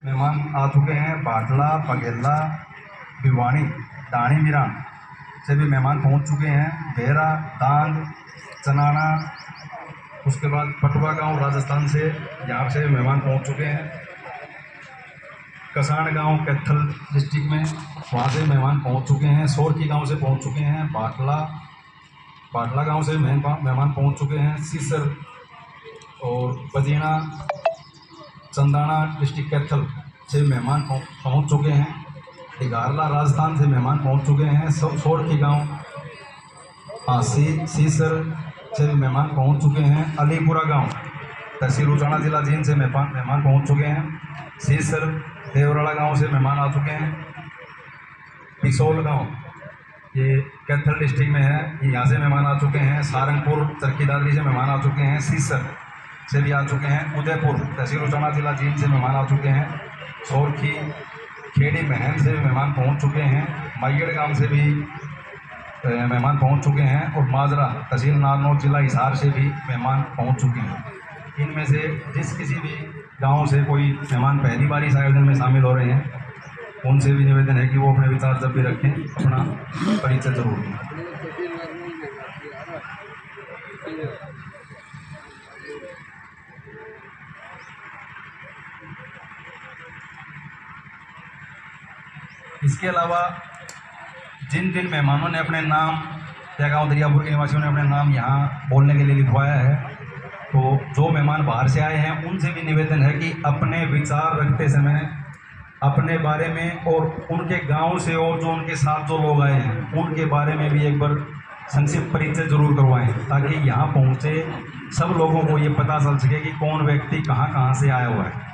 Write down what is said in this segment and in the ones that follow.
मेहमान आ चुके हैं। बाटला, पगेला, भिवानी, दाणी मीरा से भी मेहमान पहुंच चुके हैं। बेहरा, दांग, चनाना, उसके बाद पटवा गांव राजस्थान से यहाँ से मेहमान पहुंच चुके हैं। कसान गांव कैथल डिस्ट्रिक्ट में, वहाँ से मेहमान पहुंच चुके हैं। सोरकी गांव से पहुंच चुके हैं। बाटला गांव से मेहमान पहुंच चुके हैं। सीसर और बजीना, चंदाना डिस्ट्रिक्ट कैथल से मेहमान पहुंच चुके हैं। डिगारला राजस्थान से मेहमान पहुंच चुके हैं। सोरकी गांव सीसर से मेहमान पहुंच चुके हैं। अलीपुरा गांव तहसील उचाना जिला जींद से मेहमान पहुंच चुके हैं। सीसर देवराड़ा गांव से मेहमान आ चुके हैं। पिसोल गांव ये कैथल डिस्ट्रिक्ट में है, यहाँ से मेहमान आ चुके हैं। सारंगपुर चरखी दादरी से मेहमान आ चुके हैं। सीसर से भी आ चुके हैं। उदयपुर तहसील उचाना जिला जींद से मेहमान आ चुके हैं। सोरखी खेड़ी महम से मेहमान पहुंच चुके हैं। मैगड़ गांव से भी मेहमान पहुंच चुके हैं। और माजरा तहसील नारनौल जिला हिसार से भी मेहमान पहुंच चुके हैं। इनमें से जिस किसी भी गांव से कोई मेहमान पहली बार इस आयोजन में शामिल हो रहे हैं, उनसे भी निवेदन है कि वो अपने विचार जब भी रखें अपना परिचय जरूर दें। इसके अलावा जिन जिन मेहमानों ने अपने नाम या गाँव दरियापुर के निवासियों ने अपने नाम यहाँ बोलने के लिए लिखवाया है, तो जो मेहमान बाहर से आए हैं उनसे भी निवेदन है कि अपने विचार रखते समय अपने बारे में और उनके गांव से और जो उनके साथ जो लोग आए हैं उनके बारे में भी एक बार संक्षिप्त परिचय जरूर करवाएं, ताकि यहाँ पहुँचे सब लोगों को ये पता चल सके कि कौन व्यक्ति कहाँ कहाँ से आया हुआ है।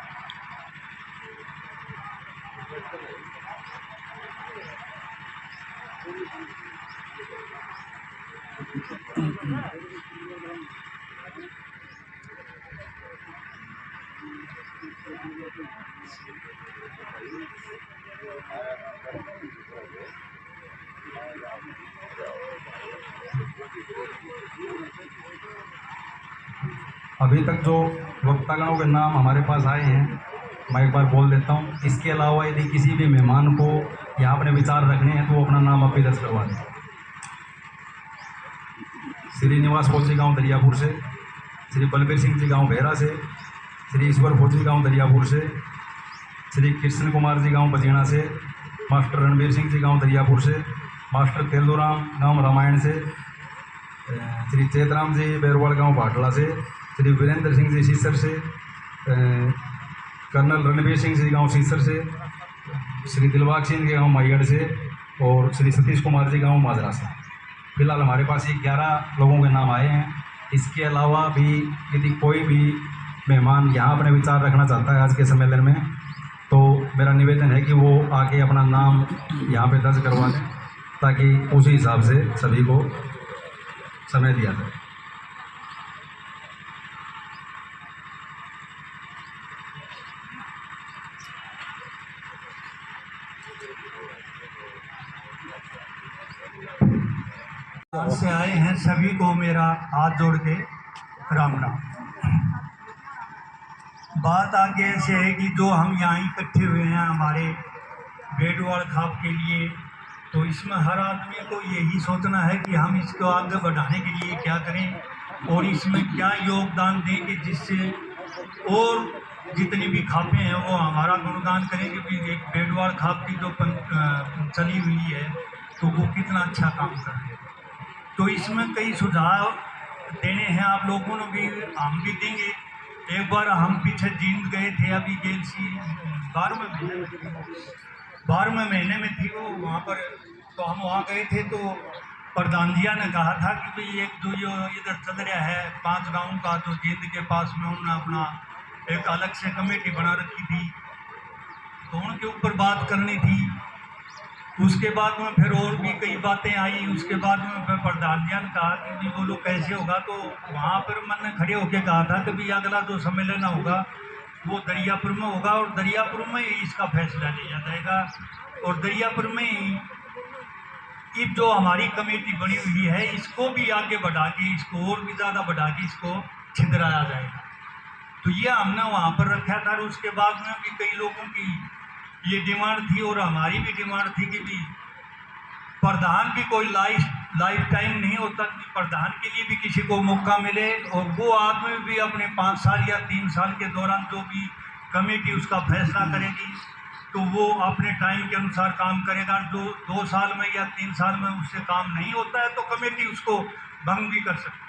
अभी तक जो वक्तागणों के नाम हमारे पास आए हैं मैं एक बार बोल देता हूँ। इसके अलावा यदि किसी भी मेहमान को यहाँ अपने विचार रखने हैं तो वो अपना नाम अभी दर्ज करवा दें। श्रीनिवास फौजी गांव दरियापुर से, श्री बलबीर सिंह जी गांव बेहरा से, श्री ईश्वर फौजी गांव दरियापुर से, श्री कृष्ण कुमार जी गांव बजीना से, मास्टर रणबीर सिंह जी गांव दरियापुर से, मास्टर तेलदूराम गांव रामायण से, श्री चेतराम जी बैरवाड़ गांव बाटला से, श्री वीरेंद्र सिंह जी सीसर से, कर्नल रणबीर सिंह जी गांव सीसर से, श्री दिलबाग सिंह जी गांव मैगड़ से और श्री सतीश कुमार जी गांव माजरा से। फिलहाल हमारे पास ये 11 लोगों के नाम आए हैं। इसके अलावा भी यदि कोई भी मेहमान यहाँ अपने विचार रखना चाहता है आज के सम्मेलन में, तो मेरा निवेदन है कि वो आके अपना नाम यहाँ पे दर्ज करवा दें, ताकि उसी हिसाब से सभी को समय दिया जाए। से आए हैं सभी को मेरा हाथ जोड़ के राम राम। बात आगे ऐसे है कि जो हम यहाँ इकट्ठे हुए हैं हमारे बेडवाल खाप के लिए, तो इसमें हर आदमी को यही सोचना है कि हम इसको आगे बढ़ाने के लिए क्या करें और इसमें क्या योगदान दें कि जिससे और जितनी भी खापें हैं वो हमारा गुणगान करें कि एक बेडवाल खाप की जो चली हुई है तो वो कितना अच्छा काम कर रहे हैं। तो इसमें कई सुझाव देने हैं आप लोगों ने भी, हम भी देंगे। एक बार हम पीछे जींद गए थे, अभी गेल सी 12वें महीने में थी वो वहाँ पर, तो हम वहाँ गए थे तो प्रधान जिया ने कहा था कि भाई एक जो ये इधर चल रहा है 5 गाँव का, जो जींद के पास में उन्होंने अपना एक अलग से कमेटी बना रखी थी, तो उनके ऊपर बात करनी थी। उसके बाद में फिर और भी कई बातें आई। उसके बाद में फिर प्रधान जी ने कहा कि जी बोलो कैसे होगा, तो वहाँ पर मैंने खड़े होकर कहा था कि भाई अगला जो सम्मेलन होगा वो दरियापुर में होगा और दरियापुर में ही इसका फैसला लिया जाएगा और दरियापुर में ही कि जो हमारी कमेटी बनी हुई है इसको भी आगे बढ़ा के, इसको और भी ज़्यादा बढ़ा के इसको छिंदराया जाएगा। तो ये हमने वहाँ पर रखा था। और उसके बाद में भी कई लोगों की ये डिमांड थी और हमारी भी डिमांड थी कि भी प्रधान भी कोई लाइफ टाइम नहीं होता कि प्रधान के लिए भी किसी को मौका मिले, और वो आदमी भी अपने 5 साल या 3 साल के दौरान जो भी कमेटी उसका फैसला करेगी तो वो अपने टाइम के अनुसार काम करेगा। जो 2 साल में या 3 साल में उससे काम नहीं होता है तो कमेटी उसको भंग भी कर सकती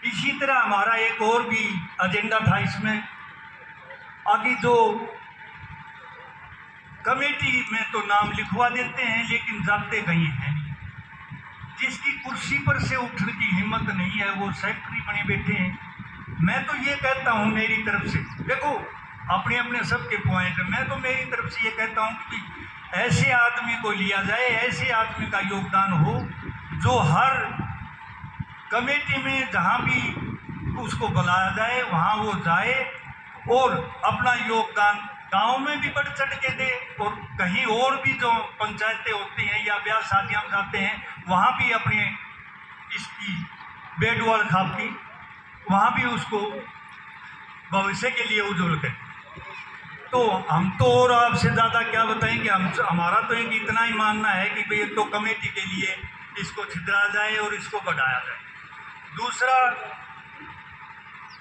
है। इसी तरह हमारा एक और भी एजेंडा था इसमें। आगे जो कमेटी में तो नाम लिखवा देते हैं लेकिन जाते कहीं हैं नहीं। जिसकी कुर्सी पर से उठने की हिम्मत नहीं है वो सेक्रेटरी बने बैठे हैं। मैं तो ये कहता हूँ मेरी तरफ से, देखो अपने अपने सबके पॉइंट है, मैं तो मेरी तरफ से ये कहता हूँ कि ऐसे आदमी को लिया जाए, ऐसे आदमी का योगदान हो जो हर कमेटी में जहाँ भी उसको बुलाया जाए वहाँ वो जाए और अपना योगदान गांव में भी बढ़ चढ़ के दे, और कहीं और भी जो पंचायतें होती हैं या ब्याह शादियाँ में जाते हैं वहाँ भी अपने इसकी बेडवाल खाप की वहाँ भी उसको भविष्य के लिए उज्ज्वल करें। तो हम तो और आपसे ज़्यादा क्या बताएंगे, हमारा तो एक इतना ही मानना है कि भाई एक तो कमेटी के लिए इसको छिद्रा जाए और इसको बढ़ाया जाए। दूसरा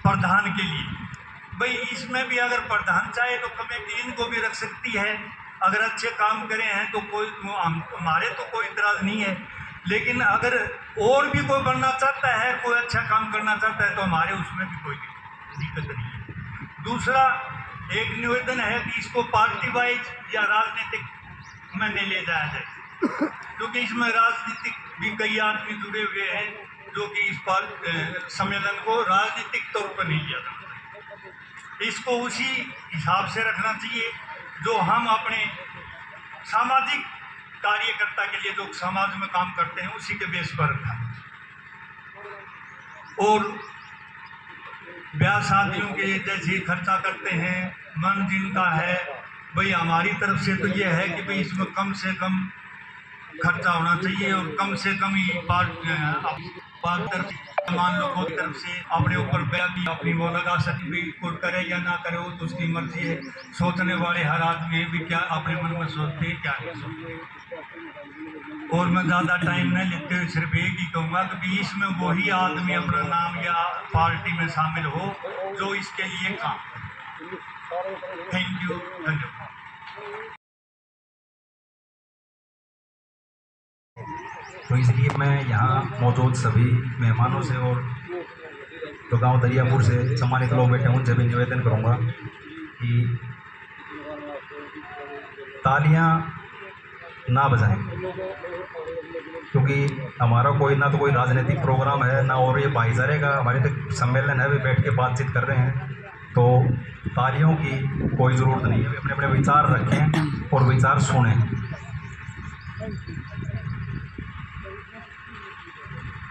प्रधान के लिए, भाई इसमें भी अगर प्रधान चाहे तो कमेटी इनको भी रख सकती है, अगर अच्छे काम करे हैं तो कोई हमारे तो कोई इतराज़ नहीं है। लेकिन अगर और भी कोई बनना चाहता है, कोई अच्छा काम करना चाहता है तो हमारे उसमें भी कोई दिक्कत नहीं है। दूसरा एक निवेदन है कि इसको पार्टी वाइज या राजनीतिक में नहीं ले जाया जाए, क्योंकि इसमें राजनीतिक भी कई आदमी जुड़े हुए हैं जो कि इस सम्मेलन को राजनीतिक तौर पर नहीं लिया जाता। इसको उसी हिसाब से रखना चाहिए जो हम अपने सामाजिक कार्यकर्ता के लिए जो समाज में काम करते हैं उसी के बेस पर रखा। और ब्याह शादियों के जैसे खर्चा करते हैं, मन जिनका है, भाई हमारी तरफ से तो ये है कि भाई इसमें कम से कम खर्चा होना चाहिए और कम से कम ही मान लो कोई तरफ से अपने ऊपर ब्याह की अपनी वो लगा सकती, भी कोई करे या ना करे वो तो उसकी मर्जी है। सोचने वाले हर आदमी भी क्या अपने मन में सोचते हैं क्या नहीं सोचते। और मैं ज़्यादा टाइम नहीं लेते हुए सिर्फ एक ही कहूँगा कि इसमें वही आदमी अपना नाम या पार्टी में शामिल हो जो इसके लिए काम। थैंक यू, धन्यवाद। तो इसलिए मैं यहाँ मौजूद सभी मेहमानों से और जो गांव दरियापुर से सम्मानित लोग बैठे हैं उनसे भी निवेदन करूँगा कि तालियां ना बजाएं, क्योंकि हमारा कोई ना तो कोई राजनीतिक प्रोग्राम है ना और ये भाईचारे का हमारे तक सम्मेलन है, भी बैठ के बातचीत कर रहे हैं। तो तालियों की कोई ज़रूरत नहीं है, अपने अपने विचार रखें और विचार सुनें।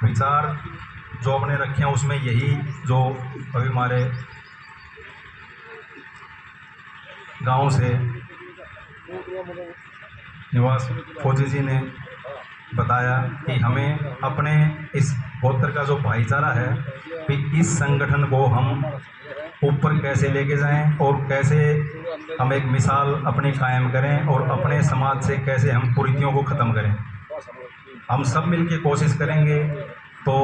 विचार जो अपने रखे हैं उसमें यही जो अभी हमारे गांव से निवास फौजी जी ने बताया कि हमें अपने इस गोत्र का जो भाईचारा है कि इस संगठन को हम ऊपर कैसे लेके जाएं और कैसे हम एक मिसाल अपनी कायम करें और अपने समाज से कैसे हम कुरीतियों को ख़त्म करें। हम सब मिलके कोशिश करेंगे तो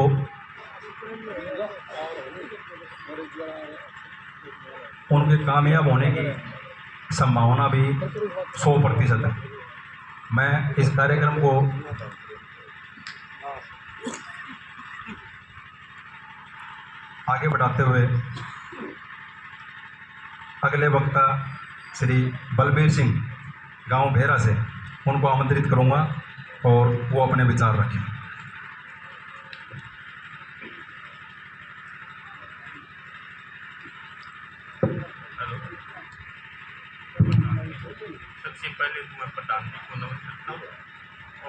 उनके कामयाब होने की संभावना भी 100% है। मैं इस कार्यक्रम को आगे बढ़ाते हुए अगले वक्ता श्री बलबीर सिंह गांव भेरा से उनको आमंत्रित करूंगा और वो अपने विचार रखें। हेलो, सबसे पहले तो मैं प्रधान जी को नमस्कार करता हूँ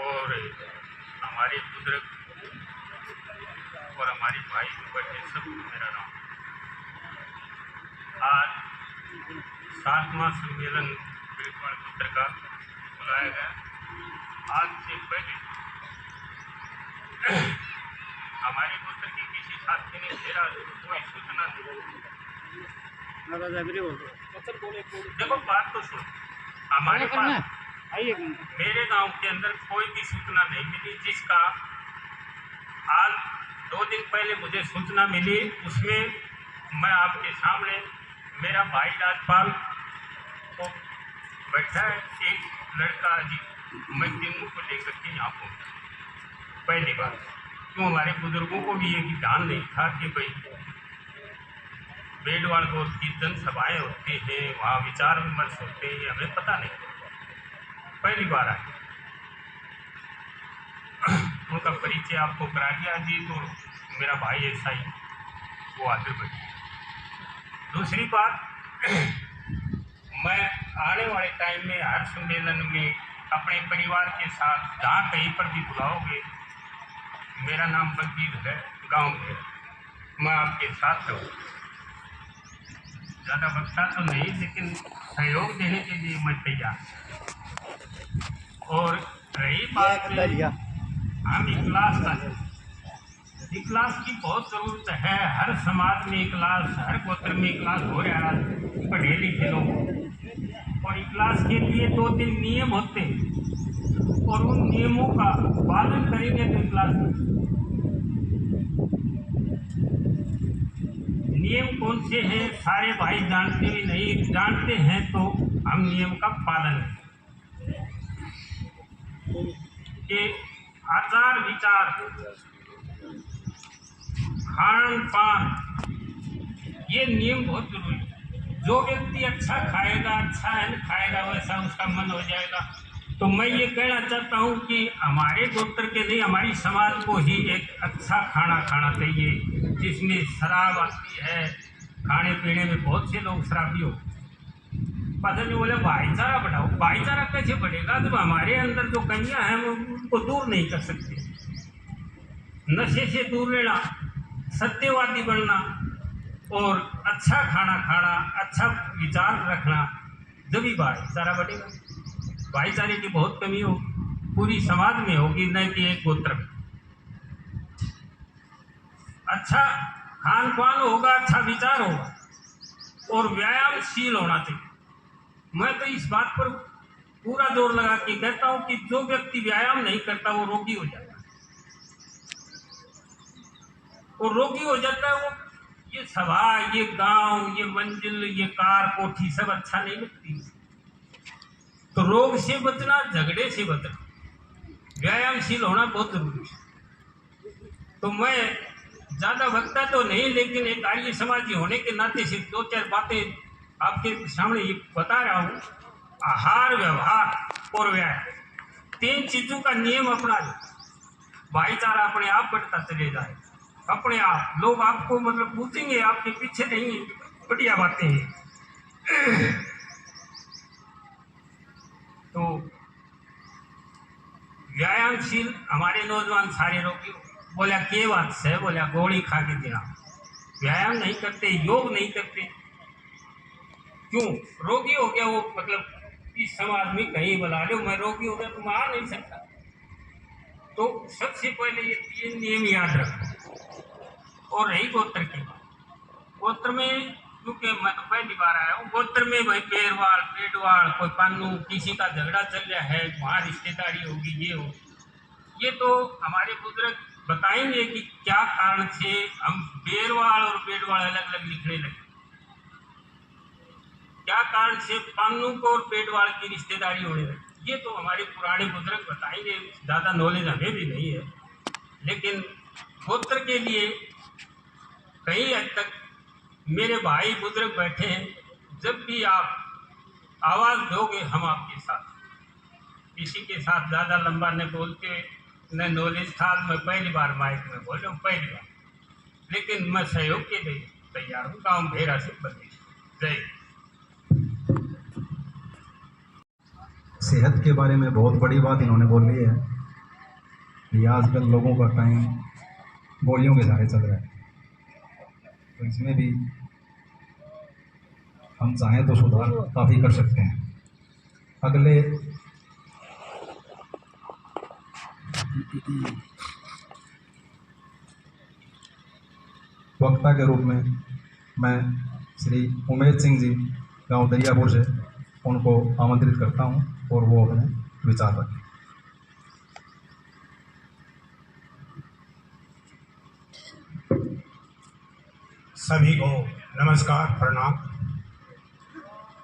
और हमारे बुजुर्ग और हमारी भाई बहन सब मेरा नाम। आज 7वां सम्मेलन बेटवाड़ गोत्र का बुलाया गया। आज से पहले हमारे गोत्र के किसी साथी ने घेरा कोई सूचना नहीं। देखो बात तो सुन, हमारे पास मेरे गांव के अंदर कोई भी सूचना नहीं मिली, जिसका आज 2 दिन पहले मुझे सूचना मिली, उसमें मैं आपके सामने मेरा भाई राजपाल को बैठा है, एक लड़का जी, मैं तीनों को लेकर के यहाँ पहुँचा पहली बार। क्यों हमारे बुजुर्गों को भी ये ध्यान नहीं था कि भाई बेडवाल गोत्र की जनसभाएं होती हैं, वहाँ विचार विमर्श होते हैं, हमें पता नहीं, पहली बार आए। उनका परिचय आपको करा दिया जी, तो मेरा भाई ऐसा ही वो आगे बढ़े। दूसरी बात, मैं आने वाले टाइम में हर सम्मेलन में अपने परिवार के साथ जहाँ कहीं पर भी बुलाओगे, मेरा नाम बलबीर है, गांव में मैं आपके साथ रहूँ। ज़्यादा वक्ता तो नहीं, लेकिन सहयोग देने के लिए मैं तैयार। और रही बात हम इखलास का, इखलास की बहुत ज़रूरत है। हर समाज में इखलास, हर गोत्र में इखलास हो रहा है, पढ़े लिखे लोग। और इखलास के लिए 2-3 नियम होते हैं, और उन नियमों का पालन करेंगे तो इखलास। नियम कौन से हैं सारे भाई जानते भी नहीं, जानते हैं तो हम नियम का पालन के आचार विचार, खान पान, ये नियम बहुत जरूरी है। जो व्यक्ति अच्छा खाएगा, अच्छा अन्न खाएगा, वैसा उसका मन हो जाएगा। तो मैं ये कहना चाहता हूँ कि हमारे गोत्र के नहीं, हमारी समाज को ही एक अच्छा खाना खाना चाहिए, जिसमें शराब आती है। खाने पीने में बहुत से लोग शराबी हो, पता नहीं बोले भाईचारा बढ़ाओ। भाईचारा कैसे बढ़ेगा जब हमारे अंदर जो कमियां हैं वो उनको दूर नहीं कर सकते। नशे से दूर रहना, सत्यवादी बनना और अच्छा खाना खाना, अच्छा विचार रखना, जब भी भाईचारा बढ़ेगा। भाईचारे की बहुत कमी हो पूरी समाज में होगी, न कि एक गोत्र में। अच्छा खान पान होगा, अच्छा विचार होगा और व्यायामशील होना चाहिए। मैं तो इस बात पर पूरा जोर लगा के कहता हूं कि जो व्यक्ति व्यायाम नहीं करता वो रोगी हो जाता है। और रोगी हो जाता है वो, ये सभा, ये गांव, ये मंजिल, ये कार कोठी सब अच्छा नहीं लगती। तो रोग से बचना, झगड़े से बचना, व्यायामशील होना बहुत जरूरी है। तो मैं ज़्यादा वक्ता तो नहीं, लेकिन एक आर्य समाजी होने के नाते से 2-4 बातें आपके सामने ये बता रहा हूँ। आहार, व्यवहार और व्यायाम, 3 चीज़ों का नियम अपना लो, भाईचारा अपने आप बढ़ता चले जाए। अपने आप लोग आपको मतलब पूछेंगे, आपके पीछे नहीं, बढ़िया बातें हैं। तो व्यायामशील हमारे नौजवान सारे रोगी बोला के बात से, बोला गोली खा के देना, व्यायाम नहीं करते, योग नहीं करते, क्यों? रोगी हो गया वो, मतलब इस समाज में कहीं बुला लो, मैं रोगी हो गया तो मैं आ नहीं सकता। तो सबसे पहले ये 3 नियम याद रखो। और रही गोत्र की बात, गोत्र में क्योंकि मैं तो पहली बार आया हूँ, गोत्र में भाई पेरवाल, पेटवाल, कोई पानू, किसी का झगड़ा चल रहा है, वहाँ रिश्तेदारी होगी, ये हो, ये तो हमारे बुजुर्ग बताएंगे कि क्या कारण से हम बेरवाल और पेटवाल अलग अलग लिखने लगे, क्या कारण से पानू को और पेटवाल की रिश्तेदारी होने लगी। ये तो हमारे पुराने बुजुर्ग बताएंगे, ज़्यादा नॉलेज हमें भी नहीं है। लेकिन गोत्र के लिए कई हद तक मेरे भाई बुजुर्ग बैठे हैं, जब भी आप आवाज़ दोगे हम आपके साथ। किसी के साथ ज़्यादा लंबा न बोलते हुए, न नॉलेज था, मैं पहली बार माइक में बोल रहा हूँ, पहली बार, लेकिन मैं सहयोग के लिए तैयार हूँ। गाँव भेरा से बदली। जय। सेहत के बारे में बहुत बड़ी बात इन्होंने बोली है कि आजकल लोगों का टाइम गोलियों के सहारे चल रहा है, तो इसमें भी हम चाहें तो सुधार काफ़ी कर सकते हैं। वक्ता के रूप में मैं श्री उमेश सिंह जी गांव दरियापुर से उनको आमंत्रित करता हूं और वो अपने विचार रखें। सभी को नमस्कार, प्रणाम।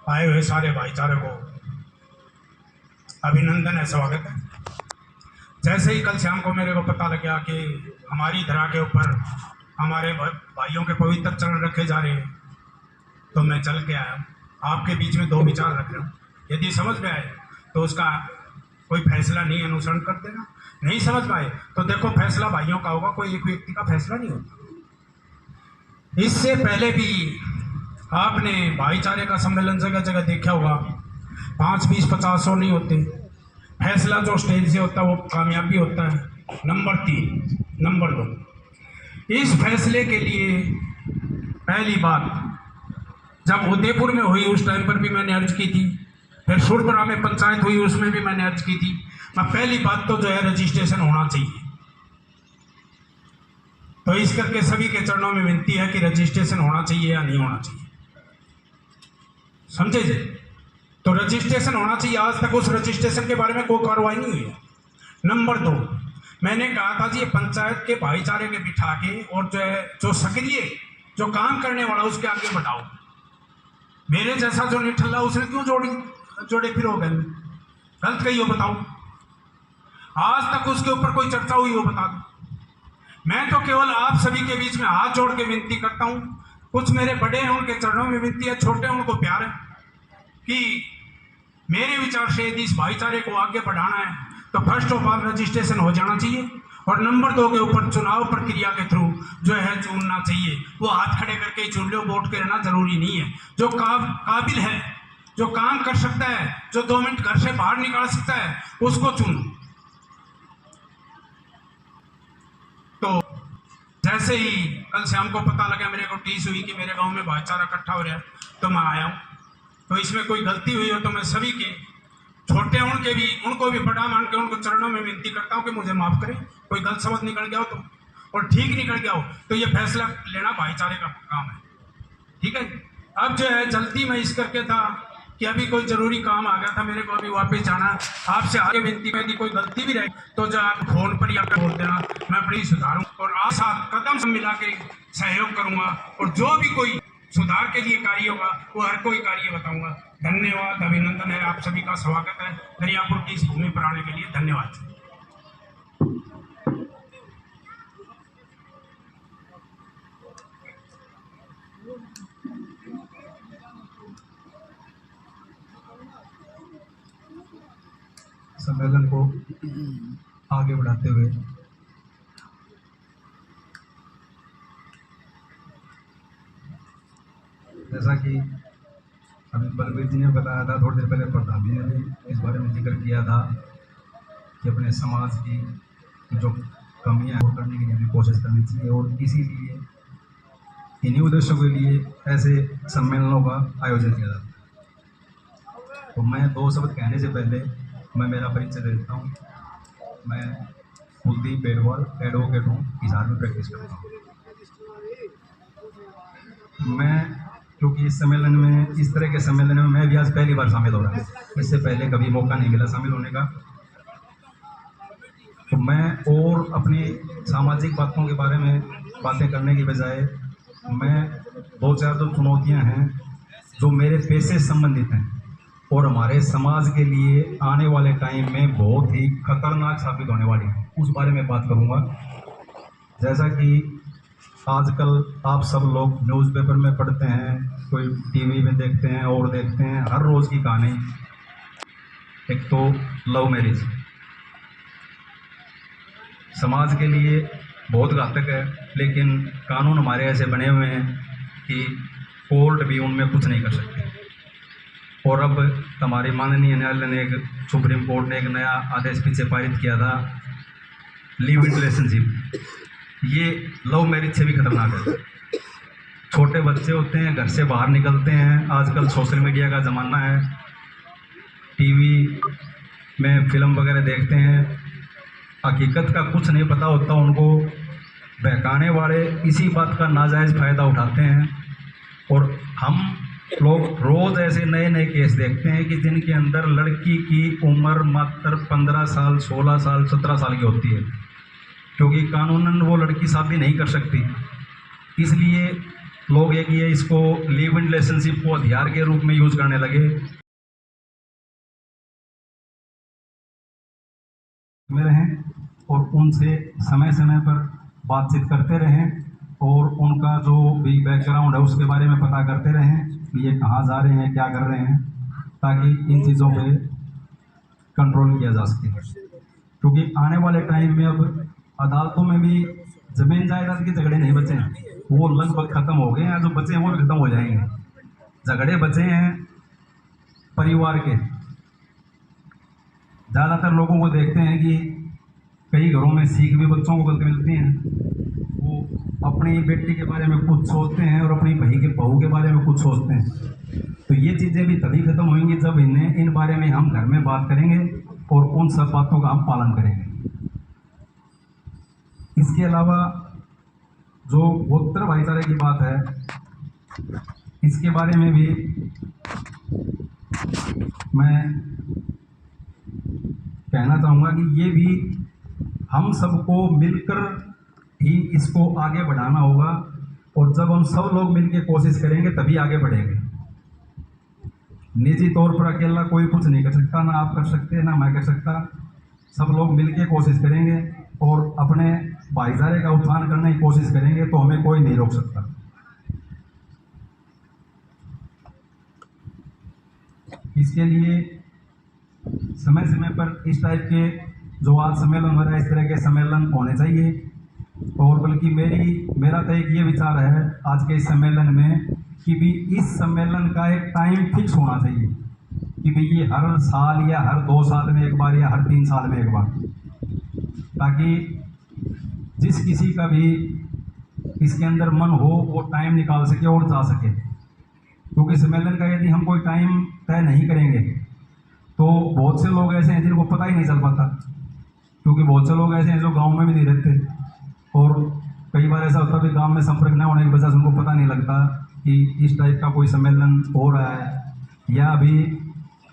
आए हुए सारे भाईचारे को अभिनंदन है, स्वागत है। जैसे ही कल शाम को मेरे को पता लगा कि हमारी धरा के ऊपर हमारे भाइयों के पवित्र चरण रखे जा रहे हैं, तो मैं चल के आया हूँ। आपके बीच में 2 विचार रख रहा हूँ। यदि समझ में आए तो उसका कोई फैसला नहीं अनुसरण कर देना, नहीं समझ में आए तो देखो फैसला भाइयों का होगा, कोई एक व्यक्ति का फैसला नहीं होता। इससे पहले भी आपने भाईचारे का सम्मेलन जगह जगह देखा होगा, 5, 20, 50, 100 नहीं होते। फैसला जो स्टेज से होता है वो कामयाबी होता है। नंबर 3, नंबर 2, इस फैसले के लिए पहली बात जब उदयपुर में हुई उस टाइम पर भी मैंने अर्ज की थी, फिर सुरपुरा में पंचायत हुई उसमें भी मैंने अर्ज की थी। पहली बात तो जो है रजिस्ट्रेशन होना चाहिए। तो इस करके सभी के चरणों में विनती है कि रजिस्ट्रेशन होना चाहिए या नहीं होना चाहिए, समझे जी? तो रजिस्ट्रेशन होना चाहिए। आज तक उस रजिस्ट्रेशन के बारे में कोई कार्रवाई नहीं हुई है। नंबर 2, मैंने कहा था जी ये पंचायत के भाईचारे के बिठा के और जो है जो सक्रिय जो काम करने वाला उसके आगे बढ़ाओ। मेरे जैसा जो निठल्ला उसने क्यों जोड़े फिर हो गए? गलत कही हो बताओ। आज तक उसके ऊपर कोई चर्चा हुई हो बता दो। मैं तो केवल आप सभी के बीच में हाथ जोड़ के विनती करता हूं। कुछ मेरे बड़े हैं उनके चरणों में विनती है, छोटे हैं उनको प्यार है कि मेरे विचार से यदि इस भाईचारे को आगे बढ़ाना है तो फर्स्ट ऑफ ऑल रजिस्ट्रेशन हो जाना चाहिए। और नंबर 2 के ऊपर चुनाव प्रक्रिया के थ्रू जो है चुनना चाहिए। वो हाथ खड़े करके चुन लो, वोट करना जरूरी नहीं है। जो काबिल है, जो काम कर सकता है, जो 2 मिनट घर से बाहर निकाल सकता है, उसको चुनो। तो जैसे ही कल शाम को पता लगा मेरे को टीस हुई कि मेरे गांव में भाईचारा इकट्ठा हो रहा है, तो मैं आया हूँ। तो इसमें कोई गलती हुई हो तो मैं सभी के छोटे उनको भी बड़ा मान के उनको चरणों में विनती करता हूँ कि मुझे माफ करें। कोई गलत शब्द निकल गया हो तो और ठीक निकल गया हो तो ये फैसला लेना भाईचारे का काम है, ठीक है। अब जो है जल्दी में इस करके था कि अभी कोई जरूरी काम आ गया था मेरे को, अभी वापस जाना। आपसे आगे विनती में यदि कोई गलती भी रहे तो जो आप फोन पर या बोल देना, मैं बड़ी सुधारूँ और आप साथ कदम से मिला के सहयोग करूँगा। और जो भी कोई सुधार के लिए कार्य होगा वो हर कोई कार्य बताऊंगा। धन्यवाद, अभिनंदन है, आप सभी का स्वागत है दरियापुर की इस भूमि पर आने के लिए। धन्यवाद। सम्मेलन को आगे बढ़ाते हुए जैसा कि अभी बलबीर जी ने बताया था, थोड़ी देर पहले प्रधान जी ने भी इस बारे में जिक्र किया था कि अपने समाज की जो कमियां हैं वो करने के लिए भी कोशिश करनी चाहिए। और इसीलिए इन्हीं उद्देश्यों के लिए ऐसे सम्मेलनों का आयोजन किया जाता है। तो मैं 2 शब्द कहने से पहले मैं मेरा परिचय दे देता हूँ। मैं कुलदीप बेडवाल एडवोकेट हूँ, हिसार में प्रैक्टिस करता हूँ। मैं क्योंकि इस सम्मेलन में, इस तरह के सम्मेलन में मैं भी आज पहली बार शामिल हो रहा हूँ, इससे पहले कभी मौका नहीं मिला शामिल होने का। तो मैं और अपनी सामाजिक बातों के बारे में बातें करने की बजाय मैं 2-4 जो चुनौतियाँ हैं जो मेरे पेशे से संबंधित हैं और हमारे समाज के लिए आने वाले टाइम में बहुत ही खतरनाक साबित होने वाली है, उस बारे में बात करूँगा। जैसा कि आजकल आप सब लोग न्यूज़पेपर में पढ़ते हैं, कोई टीवी में देखते हैं और देखते हैं, हर रोज़ की कहानी। एक तो लव मैरिज समाज के लिए बहुत घातक है, लेकिन कानून हमारे ऐसे बने हुए हैं कि कोर्ट भी उनमें कुछ नहीं कर सकते। और अब हमारे माननीय न्यायालय ने, एक सुप्रीम कोर्ट ने एक नया आदेश पीछे पारित किया था, लिव इन रिलेशनशिप। ये लव मैरिज से भी खतरनाक है। छोटे बच्चे होते हैं, घर से बाहर निकलते हैं, आजकल सोशल मीडिया का ज़माना है, टीवी में फिल्म वगैरह देखते हैं, हकीकत का कुछ नहीं पता होता उनको। बहकाने वाले इसी बात का नाजायज़ फ़ायदा उठाते हैं। और हम लोग रोज़ ऐसे नए नए केस देखते हैं कि जिनके अंदर लड़की की उम्र मात्र 15 साल, 16 साल, 17 साल की होती है, क्योंकि कानूनन वो लड़की शादी नहीं कर सकती। इसलिए लोग एक ये इसको लिव इन रिलेशनशिप को हथियार के रूप में यूज़ करने लगे। में रहें और उनसे समय समय पर बातचीत करते रहें और उनका जो भी बैकग्राउंड है उसके बारे में पता करते रहें कि ये कहाँ जा रहे हैं, क्या कर रहे हैं, ताकि इन चीज़ों पे कंट्रोल किया जा सके। क्योंकि आने वाले टाइम में अब अदालतों में भी ज़मीन जायदाद के झगड़े नहीं बचे हैं, वो लगभग ख़त्म हो गए हैं। जो बचे हैं वो भी ख़त्म हो जाएंगे। झगड़े बचे हैं परिवार के। ज़्यादातर लोगों को देखते हैं कि कई घरों में सीख भी बच्चों को गलत मिलती हैं। वो अपनी बेटी के बारे में कुछ सोचते हैं और अपनी बहू के बारे में कुछ सोचते हैं। तो ये चीज़ें भी तभी ख़त्म होंगी जब इन्हें इन बारे में हम घर में बात करेंगे और उन सब बातों का हम पालन करेंगे। इसके अलावा जो गोत्र भाईचारे की बात है, इसके बारे में भी मैं कहना चाहूँगा कि ये भी हम सबको मिलकर ही इसको आगे बढ़ाना होगा। और जब हम सब लोग मिलकर कोशिश करेंगे तभी आगे बढ़ेंगे। निजी तौर पर अकेला कोई कुछ नहीं कर सकता, ना आप कर सकते ना मैं कर सकता। सब लोग मिलकर कोशिश करेंगे और अपने भाईचारे का उत्थान करने की कोशिश करेंगे तो हमें कोई नहीं रोक सकता। इसके लिए समय समय पर इस टाइप के जो आज सम्मेलन हो रहा है, इस तरह के सम्मेलन होने चाहिए। और बल्कि मेरा तो एक ये विचार है आज के इस सम्मेलन में कि भी इस सम्मेलन का एक टाइम फिक्स होना चाहिए कि भाई ये हर साल या हर 2 साल में एक बार या हर 3 साल में एक बार, ताकि जिस किसी का भी इसके अंदर मन हो वो टाइम निकाल सके और जा सके। क्योंकि सम्मेलन का यदि हम कोई टाइम तय नहीं करेंगे तो बहुत से लोग ऐसे हैं जिनको पता ही नहीं चल पाता। क्योंकि बहुत से लोग ऐसे हैं जो गांव में भी नहीं रहते और कई बार ऐसा होता है कि गांव में संपर्क न होने की वजह से उनको पता नहीं लगता कि इस टाइप का कोई सम्मेलन हो रहा है। या अभी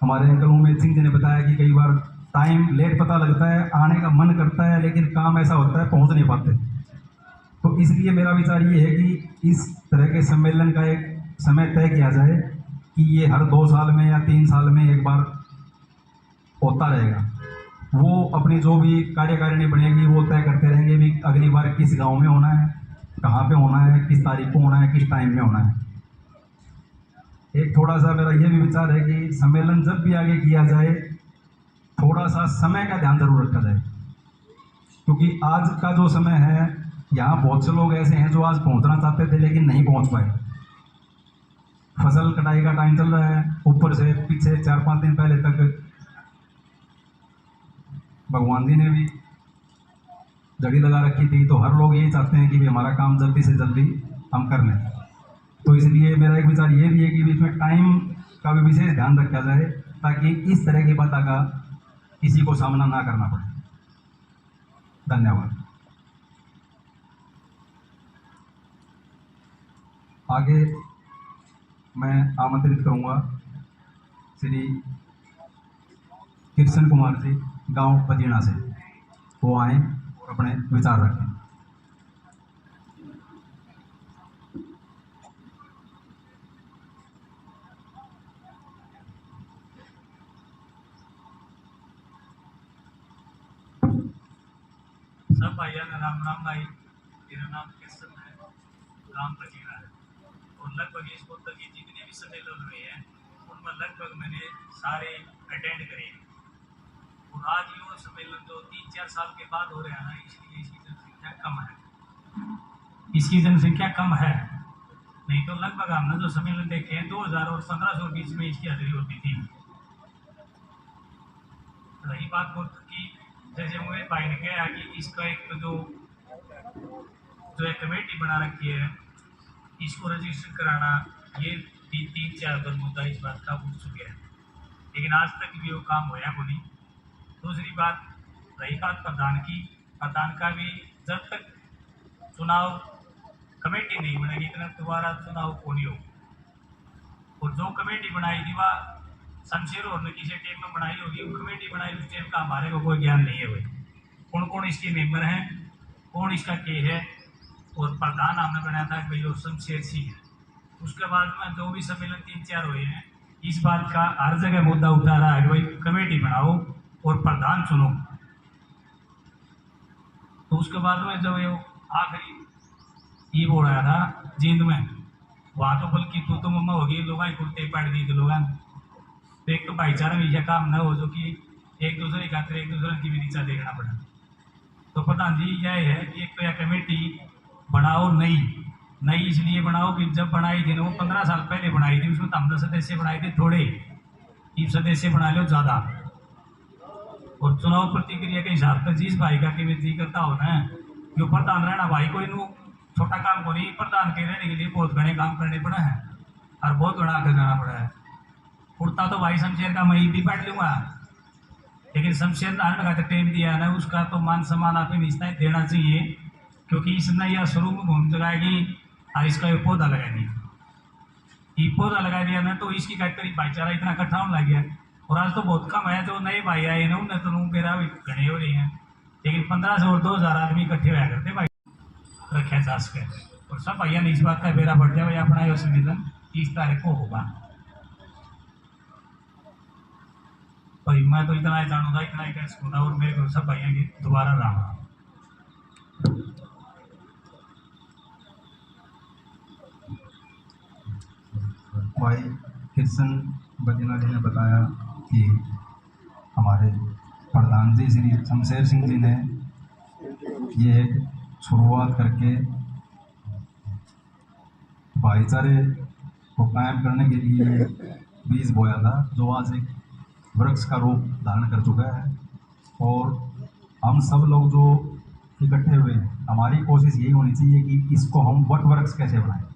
हमारे अंकल उमेश सिंह जी ने बताया कि कई बार टाइम लेट पता लगता है, आने का मन करता है लेकिन काम ऐसा होता है पहुंच नहीं पाते। तो इसलिए मेरा विचार ये है कि इस तरह के सम्मेलन का एक समय तय किया जाए कि ये हर 2 साल में या 3 साल में एक बार होता रहेगा। वो अपनी जो भी कार्यकारिणी बनेगी वो तय करते रहेंगे भी अगली बार किस गांव में होना है, कहाँ पे होना है, किस तारीख को होना है, किस टाइम में होना है। एक थोड़ा सा मेरा ये भी विचार है कि सम्मेलन जब भी आगे किया जाए थोड़ा सा समय का ध्यान जरूर रखा जाए। क्योंकि आज का जो समय है यहाँ बहुत से लोग ऐसे हैं जो आज पहुँचना चाहते थे लेकिन नहीं पहुँच पाए। फसल कटाई का टाइम चल रहा है, ऊपर से पीछे 4-5 दिन पहले तक भगवान जी ने भी जड़ी लगा रखी थी। तो हर लोग यही चाहते हैं कि भी हमारा काम जल्दी से जल्दी हम कर लें। तो इसलिए मेरा एक विचार ये भी है कि इसमें टाइम का भी विशेष ध्यान रखा जाए ताकि इस तरह की बात का किसी को सामना ना करना पड़े। धन्यवाद। आगे मैं आमंत्रित करूंगा श्री कृष्ण कुमार जी गांव पजीना से, वो आए और अपने विचार रखें। सब भाइयों का राम राम भाई। मेरा नाम कृष्ण है, गांव पजीना है। और लगभग इस पुस्तक के जितने भी सम्मेलन हुए हैं उनमें लगभग मैंने सारे अटेंड करे। और आज ये सम्मेलन जो 3-4 साल के बाद हो रहा है ना, इसलिए इसकी जनसंख्या कम है। इसकी जनसंख्या कम है, नहीं तो लगभग हमने जो सम्मेलन देखे हैं 2000 और 1500 के बीच में इसकी हाजिरी होती थी। रही बात की जैसे मुझे भाई ने कहा कि इसका एक जो एक कमेटी बना रखी है, इसको रजिस्टर कराना, ये 3-4 बार मुद्दा इस बात का उठ चुके हैं लेकिन आज तक भी वो काम होया को नहीं। दूसरी बात रही बात प्रधान की, प्रधान का भी जब तक चुनाव कमेटी नहीं बनेगी इतना दोबारा चुनाव को नहीं हो। और जो कमेटी बनाई थी वह शमशेर और ने किसी टीम में बनाई होगी, वो कमेटी बनाई उस टीम का हमारे को कोई ज्ञान नहीं है भाई। कौन कौन इसके मेंबर हैं, कौन इसका के है, और प्रधान हमने बनाया था भाई वो शमशेर सिंह है। उसके बाद में जो भी सम्मेलन 3-4 हुए हैं, इस बात का हर जगह मुद्दा उठा रहा है कि भाई कमेटी बनाओ और प्रधान चुनो। तो उसके बाद में जब ये आखिरी ये बोल रहा था जींद में, वहाँ तो बल्कि तो मम्मा होगी, लोग कुर्ते पाट दी थे लोग। तो एक तो भाईचारा में यह काम न हो जो कि एक दूसरे की खातिर एक दूसरे की भी नीचा देखना पड़ा। तो प्रधान जी यह है कि एक तो यह कमेटी बनाओ नई इसलिए बनाओ कि जब बनाई थी ना वो 15 साल पहले बनाई थी, उसमें तो हमने सदस्य बनाए थे थोड़े, ये सदस्य बना लो ज़्यादा। और चुनाव प्रतिक्रिया के हिसाब से जिस भाई का जी करता हो ना जो प्रधान रहना भाई कोई नू छोटा काम को नहीं, प्रधान के रहने के लिए बहुत घने काम करने पड़े हैं और बहुत बड़ा आगे जाना पड़ा है। कुर्ता तो भाई शमशेर का मैं भी बैठ लूँगा, लेकिन शमशेर नारायण का टाइम दिया है ना, उसका तो मान सम्मान आप ही देना चाहिए, क्योंकि इसने यह शुरू में घूम जगाएगी और इसका ये पौधा लगा दिया। ये पौधा लगा दिया ना तो इसकी कहते भाईचारा इतना इकट्ठा होने लग गया। और आज तो बहुत कम है जो नए भाई आए ना, उन्हें तो मेरा भी घने हो रही हैं, लेकिन 15 से और 2000 आदमी इकट्ठे हुआ करते भाई रखे जा सके। और सब भैया ने इस बात का बेरा बढ़ जाए अपना यह सम्मेलन 30 तारीख को होगा। भाई मैं तो इतना ही जानूंगा, इतना ही कह सकूँगा, और मेरे को सब भैया की दोबारा राम। भाई कृष्ण बजना जी ने बताया कि हमारे प्रधान जी श्री शमशेर सिंह जी ने ये एक शुरुआत करके भाईचारे को कायम करने के लिए बीज बोया था, जो आज एक वृक्ष का रूप धारण कर चुका है। और हम सब लोग जो इकट्ठे हुए हैं, हमारी कोशिश यही होनी चाहिए कि इसको हम वट वृक्ष कैसे बनाएं।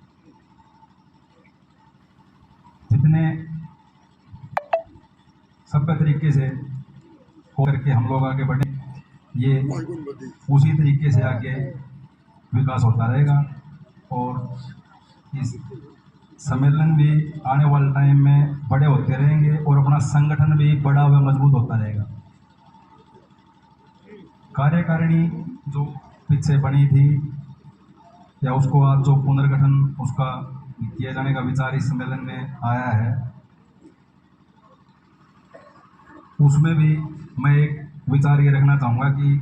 जितने सभ्य तरीके से हो करके हम लोग आगे बढ़े, ये उसी तरीके से आगे विकास होता रहेगा। और इस सम्मेलन भी आने वाले टाइम में बड़े होते रहेंगे और अपना संगठन भी बड़ा व मजबूत होता रहेगा। कार्यकारिणी जो पीछे बनी थी या उसको आज जो पुनर्गठन उसका किया जाने का विचार इस सम्मेलन में आया है, उसमें भी मैं एक विचार ये रखना चाहूँगा कि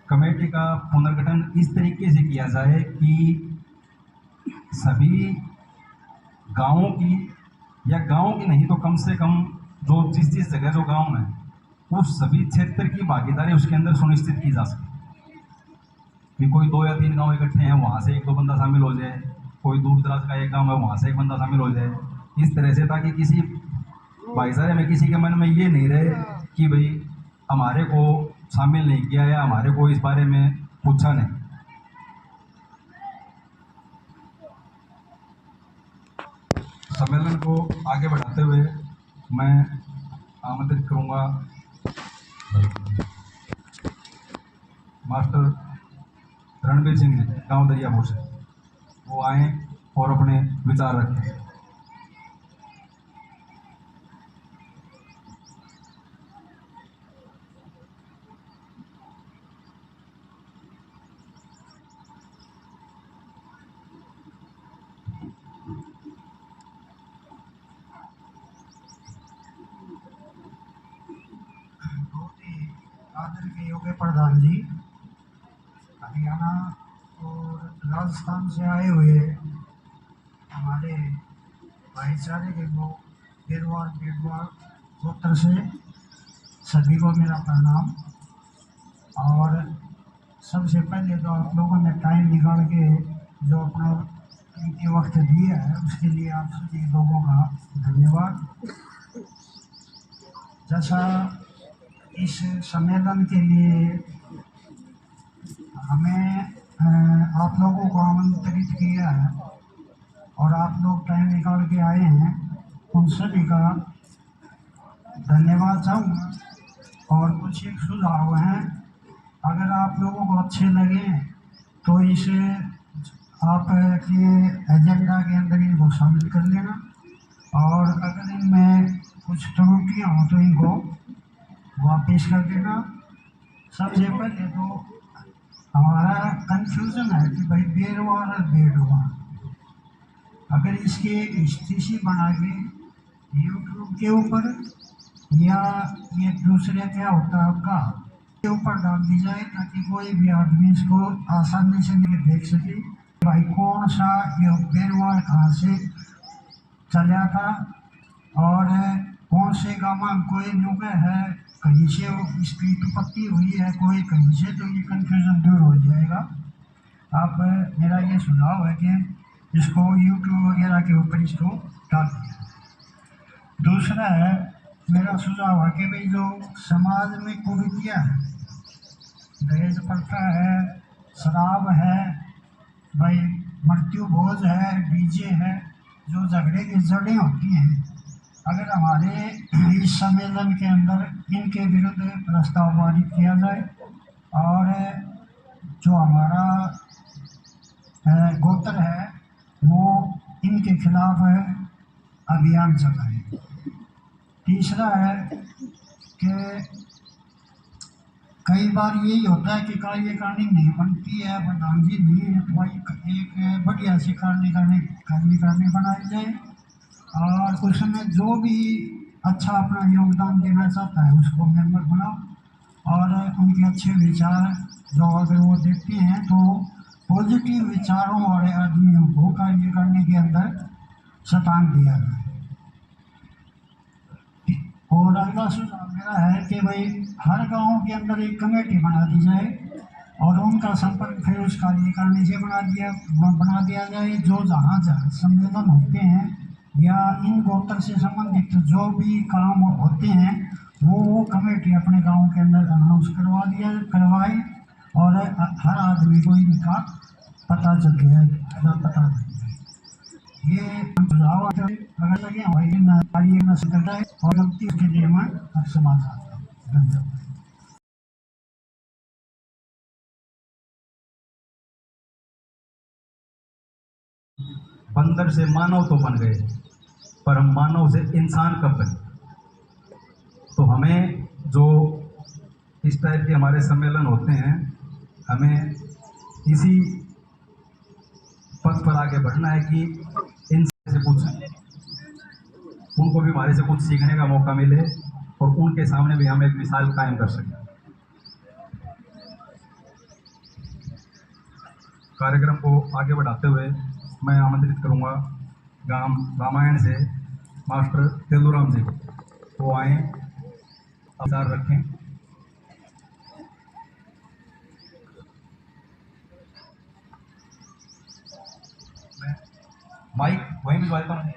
कमेटी का पुनर्गठन इस तरीके से किया जाए कि सभी गांवों की, या गांव की नहीं तो कम से कम जो जिस जगह जो गांव है उस सभी क्षेत्र की भागीदारी उसके अंदर सुनिश्चित की जा सके। कि कोई 2 या 3 गांव इकट्ठे हैं, वहाँ से 1-2 बंदा शामिल हो जाए, कोई दूर दराज का एक गांव है वहाँ से एक बंदा शामिल हो जाए, इस तरह से, ताकि किसी भाईचारे में किसी के मन में ये नहीं रहे कि भाई हमारे को शामिल नहीं किया या हमारे को इस बारे में पूछा नहीं। सम्मेलन को आगे बढ़ाते हुए मैं आमंत्रित करूंगा मास्टर रणबीर सिंह जी गाँव दरियापुर से, वो आए और अपने विचार रखें। आदर के योग्य प्रधान जी, हरियाणा और राजस्थान से आए हुए हमारे भाईचारे के लोग बेरवार गोत्र से सभी को मेरा प्रणाम। और सबसे पहले तो आप लोगों ने टाइम निकाल के जो अपना कीमती वक्त दिया है उसके लिए आप सभी लोगों का धन्यवाद। जैसा इस सम्मेलन के लिए हमें आप लोगों को आमंत्रित किया है और आप लोग टाइम निकाल के आए हैं, उन सभी का धन्यवाद चाहूँगा। और कुछ एक सुझाव हैं अगर आप लोगों को अच्छे लगे तो इसे आप के एजेंडा के अंदर इनको शामिल कर लेना, और अगर इनमें कुछ त्रुटियाँ हों तो इनको वापस कर देना। सबसे पहले तो हमारा कंफ्यूजन है कि भाई बेरवार और बेडवार, अगर इसकी एक स्थिति बना के यूट्यूब के ऊपर या ये दूसरे क्या होता है आपका के ऊपर डाल दी जाए, ताकि कोई भी आदमी इसको आसानी से नहीं देख सके भाई कौन सा ये बेरवार कहाँ से चला था और कौन से गाँव में कोई नुगे है, कहीं से इसकी उत्पत्ति हुई है, कोई कहीं से, तो ये कन्फ्यूज़न दूर हो जाएगा। आप मेरा ये सुझाव है कि इसको यूट्यूब वगैरह के ऊपर इसको डाल दिया। दूसरा है मेरा सुझाव है कि भाई जो समाज में कुरीतियाँ हैं, दहेज प्रथा है, शराब है, भाई मृत्यु भोज है, डीजे है, जो झगड़े की जड़ें होती हैं, अगर हमारे इस सम्मेलन के अंदर इनके विरुद्ध प्रस्ताव पारित किया जाए और जो हमारा गोत्र है वो इनके खिलाफ अभियान चलाए। तीसरा है कि कई बार यही होता है कि कार्यकारिणी नहीं बनती है, प्रधान जी नहीं है, तो भाई एक बढ़िया सी कार्यकारिणी बनाई जाए और उसमें जो भी अच्छा अपना योगदान देना चाहता है उसको मेंबर बनाओ और उनके अच्छे विचार जो अगर वो देखते हैं तो पॉजिटिव विचारों वाले आदमियों को कार्य करने के अंदर स्थान दिया जाए। और अगला सुझाव मेरा है कि भाई हर गांव के अंदर एक कमेटी बना दी जाए और उनका संपर्क फिर उस कार्यकारिणी से बना दिया जाए। जो जहाँ जहाँ सम्मेलन होते हैं या इन गोत्र से संबंधित जो भी काम होते हैं वो कमेटी अपने गांव के अंदर अनाउंस करवाए और हर आदमी को इनका पता चल जाए। ये सुझाव अगर लगे हमारी न कर जाए और गलती के लिए मैं क्षमा चाहता हूँ। धन्यवाद। बंदर से मानव तो बन गए, पर हम मानव से इंसान कब बने? तो हमें जो इस टाइप के हमारे सम्मेलन होते हैं, हमें इसी पथ पर आगे बढ़ना है कि इनसे से कुछ उनको भी हमारे से कुछ सीखने का मौका मिले और उनके सामने भी हम एक मिसाल कायम कर सकें। कार्यक्रम को आगे बढ़ाते हुए मैं आमंत्रित करूंगा गांव रामायण से मास्टर तेलूराम जी को, वो आए, विचार रखें। मैं माइक वहीं भिजवाता हूँ।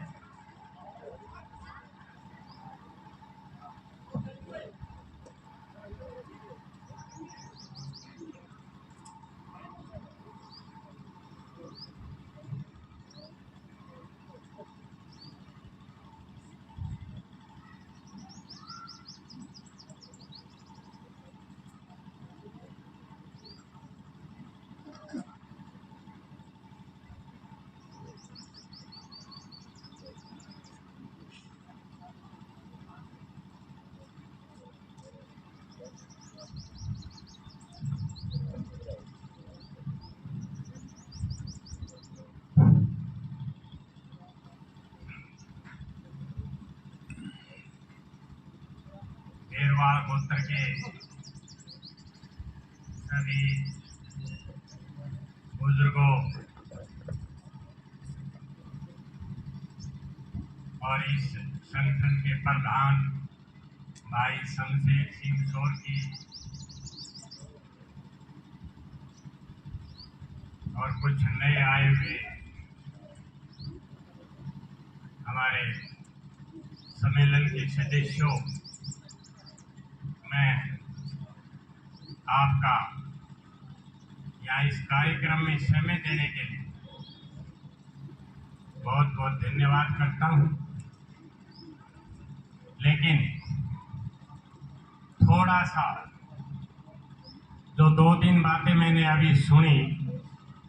बेरवाल गोत्र के सभी बुजुर्गों और इस संगठन के प्रधान भाई शमशेर सिंह सोरकी और कुछ नए आए हुए हमारे सम्मेलन के सदस्यों, मैं आपका यहाँ इस कार्यक्रम में समय देने के लिए बहुत बहुत धन्यवाद करता हूँ। लेकिन थोड़ा सा जो 2-3 बातें मैंने अभी सुनी,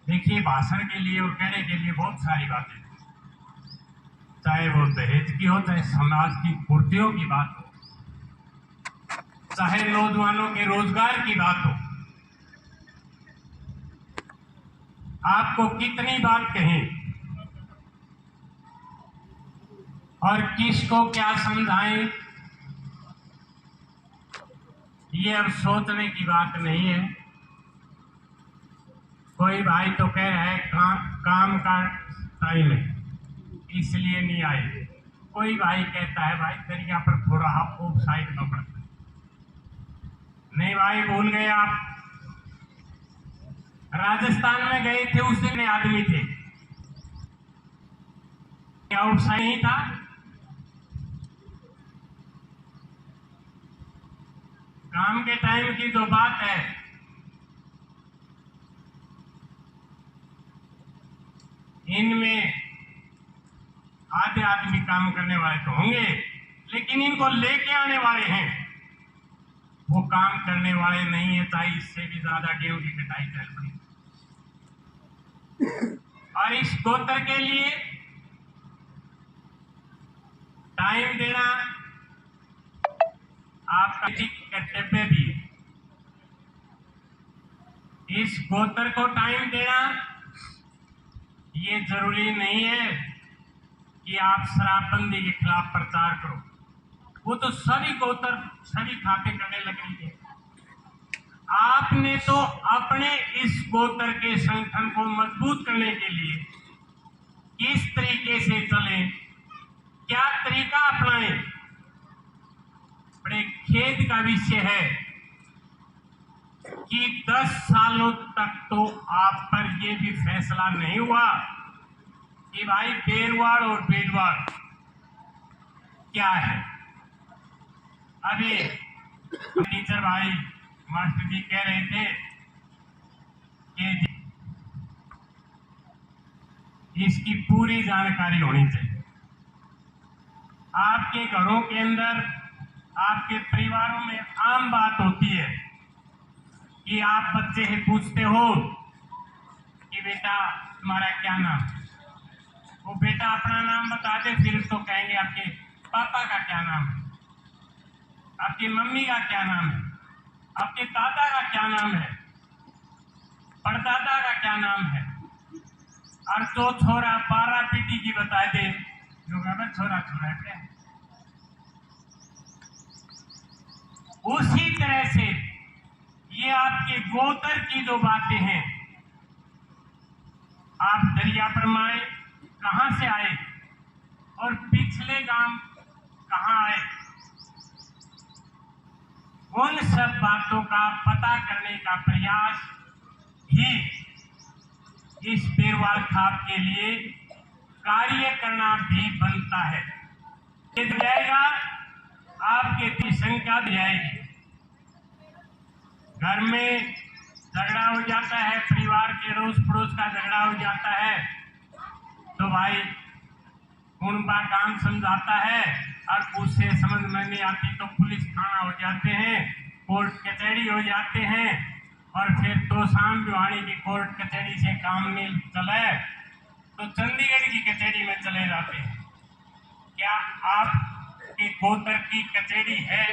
देखिए भाषण के लिए और कहने के लिए बहुत सारी बातें, चाहे वो दहेज की हो, चाहे समाज की कुर्तियों की बात हो, चाहे नौजवानों के रोजगार की बात हो। आपको कितनी बात कहें और किसको क्या समझाएं, ये अब सोचने की बात नहीं है। कोई भाई तो कह रहा है काम का टाइम है इसलिए नहीं आए। कोई भाई कहता है भाई दरिया पर थोड़ा ऑफ साइड में पड़ता है। नहीं भाई, भूल गए आप, राजस्थान में गए थे, उस दिन आदमी थे, क्या ऑफ साइड नहीं था? काम के टाइम की जो बात है, इनमें आधे आदमी काम करने वाले तो होंगे, लेकिन इनको लेके आने वाले हैं वो काम करने वाले नहीं है, चाहे इससे भी ज्यादा गेहूं की कटाई चल पड़ी। और इस गोत्र के लिए टाइम देना आपका कर्तव्य भी है। इस गोत्र को टाइम देना ये जरूरी नहीं है कि आप शराबबंदी के खिलाफ प्रचार करो, वो तो सभी गोत्र सभी खाते करने लग रही है। आपने तो अपने इस गोत्र के संगठन को मजबूत करने के लिए किस तरीके से चले, क्या तरीका अपनाएं, बड़े खेद का विषय है कि 10 सालों तक तो आप पर यह भी फैसला नहीं हुआ कि भाई बेरवाड़ और बेटवाड़ क्या है। अभी टीचर भाई मास्टर जी कह रहे थे कि इसकी पूरी जानकारी होनी चाहिए। आपके घरों के अंदर, आपके परिवारों में आम बात होती है कि आप बच्चे से पूछते हो कि बेटा तुम्हारा क्या नाम है, वो बेटा अपना नाम बताते, फिर तो कहेंगे आपके पापा का क्या नाम है, आपकी मम्मी का क्या नाम है, आपके दादा का क्या नाम है, परदादा का क्या नाम है। और जो छोरा 12 पीटी की बता दे, जो कहता छोरा छोरा क्या। उसी तरह से ये आपके गोत्र की जो बातें हैं, आप दरिया पर माए कहां से आए और पिछले गांव कहां आए, उन सब बातों का पता करने का प्रयास ही इस बेरवाल खाप के लिए कार्य करना भी बनता है। ये जाएगा आपके संख्या जाएगी। घर में झगड़ा हो जाता है, परिवार के अड़ोस पड़ोस का झगड़ा हो जाता है, तो भाई उनका काम समझाता है और उससे समझ में नहीं आती तो पुलिस थाना हो जाते हैं, कोर्ट कचहरी हो जाते हैं, और फिर तो शाम बिहाड़ी की कोर्ट कचहरी से काम नहीं चले तो चंडीगढ़ की कचहरी में चले जाते हैं। क्या आपके गोत्र की कचहरी है?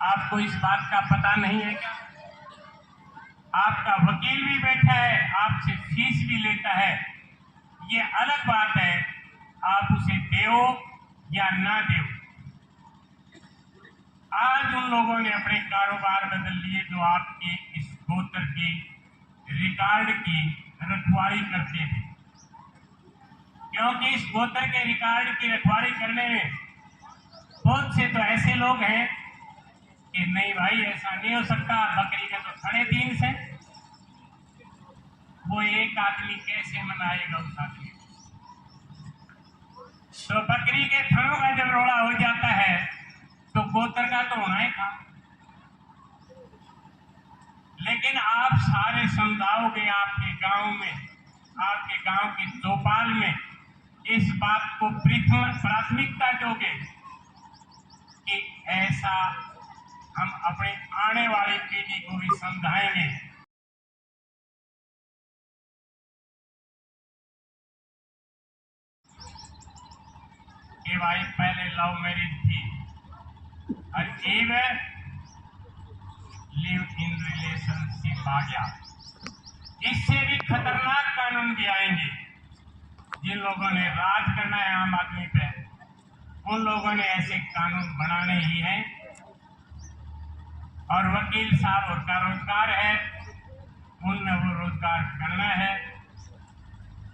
आपको इस बात का पता नहीं है क्या? आपका वकील भी बैठा है, आपसे फीस भी लेता है, ये अलग बात है आप उसे देओ या ना देओ। आज उन लोगों ने अपने कारोबार बदल लिए जो आपके इस गोत्र की रिकॉर्ड की रखवाली करते थे, क्योंकि इस गोत्र के रिकॉर्ड की रखवाली करने में बहुत से तो ऐसे लोग हैं कि नहीं भाई ऐसा नहीं हो सकता, बकरी के तो 3.5 से, वो एक आदमी कैसे मनाएगा उस आदमी को? तो बकरी के थनों का जब रोड़ा हो जाता है तो गोत्र का तो होना ही था। लेकिन आप सारे समझाओगे आपके गांव में, आपके गांव की चौपाल में इस बात को प्राथमिकता दोगे कि ऐसा हम अपनी आने वाली पीढ़ी को भी समझाएंगे कि भाई पहले लव मैरिज थी और अब लिव इन रिलेशनशिप आ गया। इससे भी खतरनाक कानून भी आएंगे। जिन लोगों ने राज करना है आम आदमी पे, उन लोगों ने ऐसे कानून बनाने ही हैं। और वकील साहब उनका रोजगार है, उनने वो रोजगार करना है।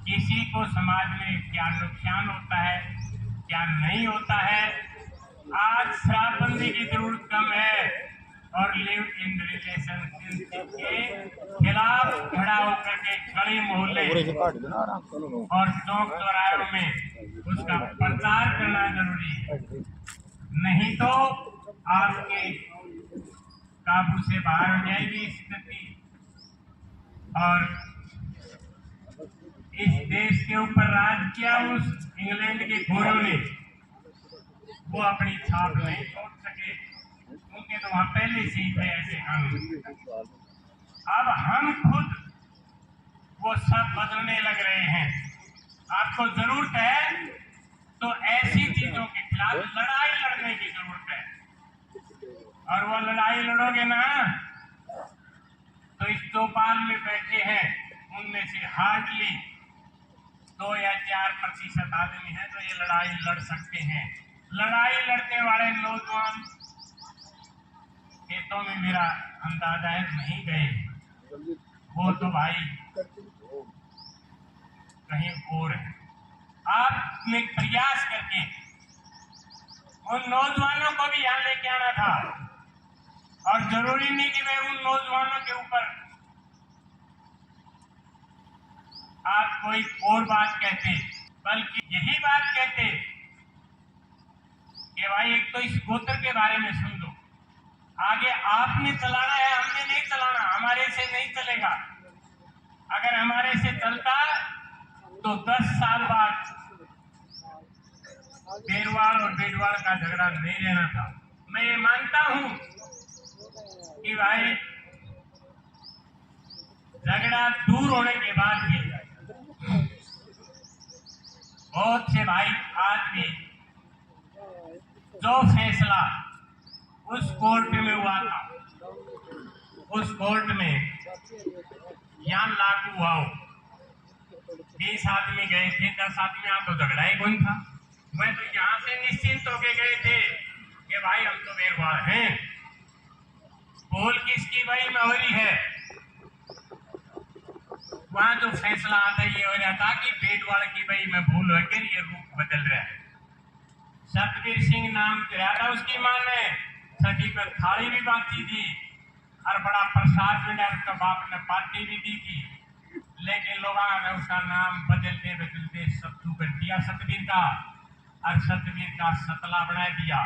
किसी को समाज में क्या नुकसान होता है, क्या नहीं होता है। आज शराबबंदी की जरूरत कम है और लिव इन रिलेशनशिप के खिलाफ खड़ा होकर के गली मोहल्ले और चौक चौराहों में उसका प्रचार करना जरूरी है। नहीं तो आपके काबू से बाहर हो जाएगी स्थिति और इस देश के ऊपर राज किया उस इंग्लैंड के घोड़ों ने, वो अपनी छाप नहीं छोड़ सके। उनके तो वहां पहले से ही थे ऐसे कानून। अब हम खुद वो सब बदलने लग रहे हैं। आपको जरूरत है तो ऐसी चीजों के खिलाफ लड़ाई लड़ने की जरूरत है। और वो लड़ाई लड़ोगे ना तो इस चौपाल में बैठे हैं उनमें से हार्डली 2 या 4% आदमी है तो ये लड़ाई लड़ सकते हैं। लड़ाई लड़ने वाले नौजवान खेतों में मेरा अंदाजा है नहीं गए, वो तो भाई कहीं और है। आपने प्रयास करके उन नौजवानों को भी यहाँ लेके आना था और जरूरी नहीं कि मैं उन नौजवानों के ऊपर आप कोई और बात कहते, बल्कि यही बात कहते कि भाई एक तो इस गोत्र के बारे में समझो, आगे आपने चलाना है, हमने नहीं चलाना, हमारे से नहीं चलेगा। अगर हमारे से चलता तो 10 साल बाद बेरवाल और बेडवाल का झगड़ा नहीं रहना था। मैं ये मानता हूं कि भाई झगड़ा दूर होने के बाद भी बहुत से भाई आज भी जो फैसला उस कोर्ट में हुआ था, उस कोर्ट में यहाँ लागू हुआ। 20 आदमी गए थे, 10 आदमी यहाँ तो झगड़ा ही कौन था। मैं तो यहाँ से निश्चिंत होके गए थे कि भाई हम तो बेरवाल हैं, बोल किसकी भाई में हो रही है। वहां जो फैसला आता ये हो रहा था कि बेटवाल की भाई में भूल होकर ये रूप बदल रहा है। सतबीर सिंह नाम दिया था उसकी मां ने, छठी पर थाली भी बांटी थी और बड़ा प्रसाद भी उसका बाप ने पार्टी भी दी थी, लेकिन लोगों ने उसका नाम बदलते बदलते सत्तू कर दिया सतबीर का, और सतबीर का सतला बना दिया।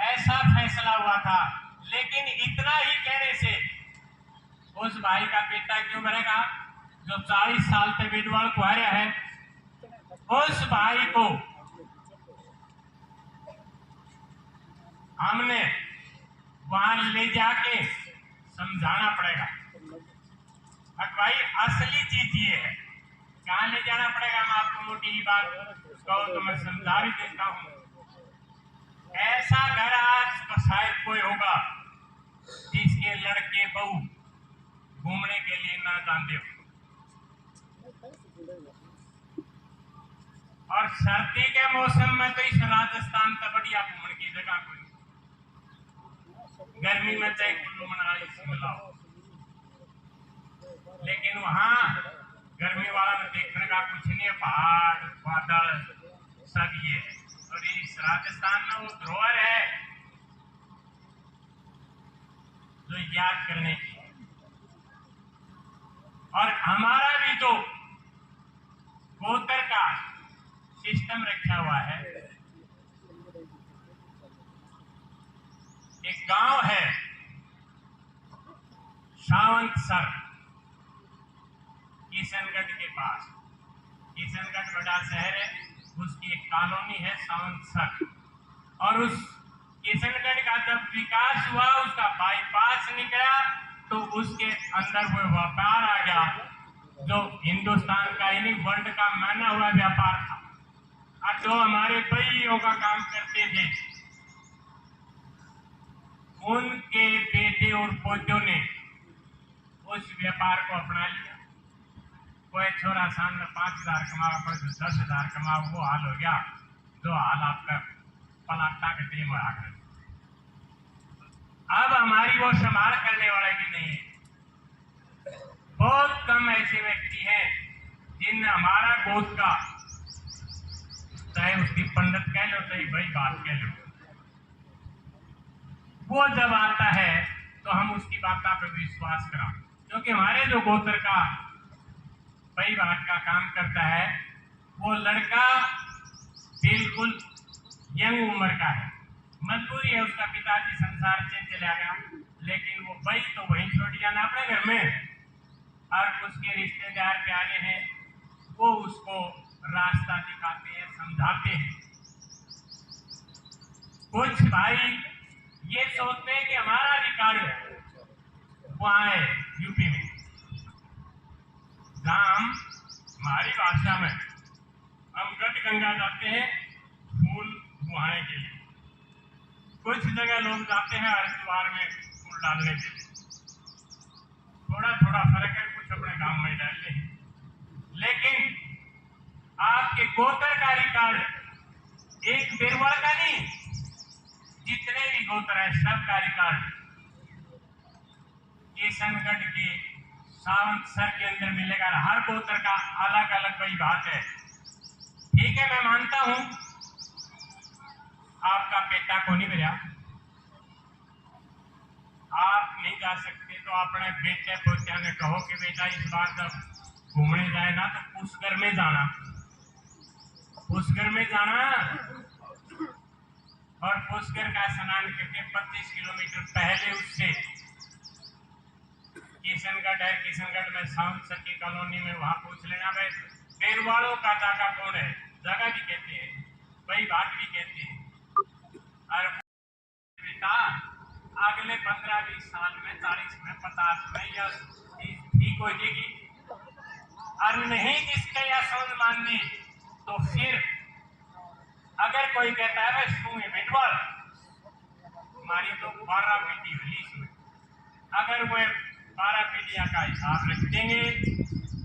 ऐसा फैसला हुआ था। लेकिन इतना ही कहने से उस भाई का बेटा क्यों बनेगा जो 40 साल से बेटवाल को आ रहा है, उस भाई को हमने वहां ले जाके समझाना पड़ेगा। अब भाई असली चीज ये है, कहाँ ले जाना पड़ेगा। मैं आपको मोटी ही बात कहो तो मैं समझा भी देता हूँ। ऐसा घर आज तो शायद कोई होगा जिसके लड़के बहू घूमने के लिए ना जानते हो, और सर्दी के मौसम में तो इस राजस्थान का बढ़िया घूमने की जगह कोई, गर्मी में चाहे कुल्लू मनाली शिमला हो, लेकिन वहां गर्मी वाला में देखने का कुछ नहीं है, पहाड़ बादल सब ये। और इस राजस्थान में वो धरोहर है जो याद करने की। और हमारा भी जो गोत्र का सिस्टम रखा हुआ है, एक गांव है सावंतसर किशनगढ़ के पास। किशनगढ़ बड़ा शहर है, उसकी एक कॉलोनी है सावंतसर। और उस किशनगढ़ का जब विकास हुआ, उसका निकला तो उसके अंदर वो व्यापार आ गया जो हिंदुस्तान का यानी वर्ल्ड का माना हुआ व्यापार था। और जो हमारे भाइयों का काम करते थे उनके बेटे और पोतों ने उस व्यापार को अपना लिया। कोई छोरा साल में 5,000 कमाओ, कोई 10,000 कमाओ, वो हाल हो गया जो हाल आपका पलाटा के टीम आ गए। अब हमारी वो संभाल करने वाले भी नहीं है। बहुत कम ऐसे व्यक्ति हैं जिन हमारा गोद का, चाहे उसकी पंडित कह लो चाहे भाई बात कह लो, वो जब आता है तो हम उसकी बात पे विश्वास करा, क्योंकि हमारे जो गोत्र का भाई बात का काम करता है वो लड़का बिल्कुल यंग उम्र का है। मजबूरी है, उसका पिताजी संसार से चला गया, लेकिन वो भाई तो वहीं छोड़ दिया ना अपने घर में। और उसके रिश्तेदार प्यारे हैं, वो उसको रास्ता दिखाते हैं, समझाते हैं। कुछ भाई ये सोचते हैं कि हमारा रिकॉर्ड वहां है यूपी में, जहां हम हमारी भाषा में हम गढ़ गंगा जाते हैं फूल बुहाने के लिए। कुछ जगह लोग जाते हैं हरिद्वार में फूल डालने के लिए। थोड़ा थोड़ा फर्क है, कुछ अपने गांव में डालते हैं, लेकिन आपके गोत्र का रिकॉर्ड एक बिरवल का नहीं, जितने भी गोत्र है सबका रिकॉर्ड किशनगढ़ के सावंत सर के अंदर मिलेगा। हर गोत्र का अलग अलग कोई बात है। ठीक है, मैं मानता हूं आपका बेटा को नहीं मिला, आप नहीं जा सकते तो अपने बेटे पोते ने कहो कि बेटा इस बार जब घूमने जाए ना तो पुष्कर में जाना, पुष्कर में जाना, और पुष्कर का स्नान करके 25 किलोमीटर पहले उससे किशनगढ़ है, किशनगढ़ में साउंड सर की कॉलोनी में वहां पूछ लेना भाई बेरवाड़ों का जगह कौन है, जगह भी कहते हैं, वही बात भी कहते हैं। और बेटा अगले 15-20 साल में 40 में 50 में या ठीक हो जाएगी, और नहीं जिसके या समझ माननी तो फिर अगर कोई कहता है भाई सुन बेटवाल हमारी तो 12 पीढ़ी हुई इसमें, अगर वो 12 पीढ़ियां का हिसाब रख देंगे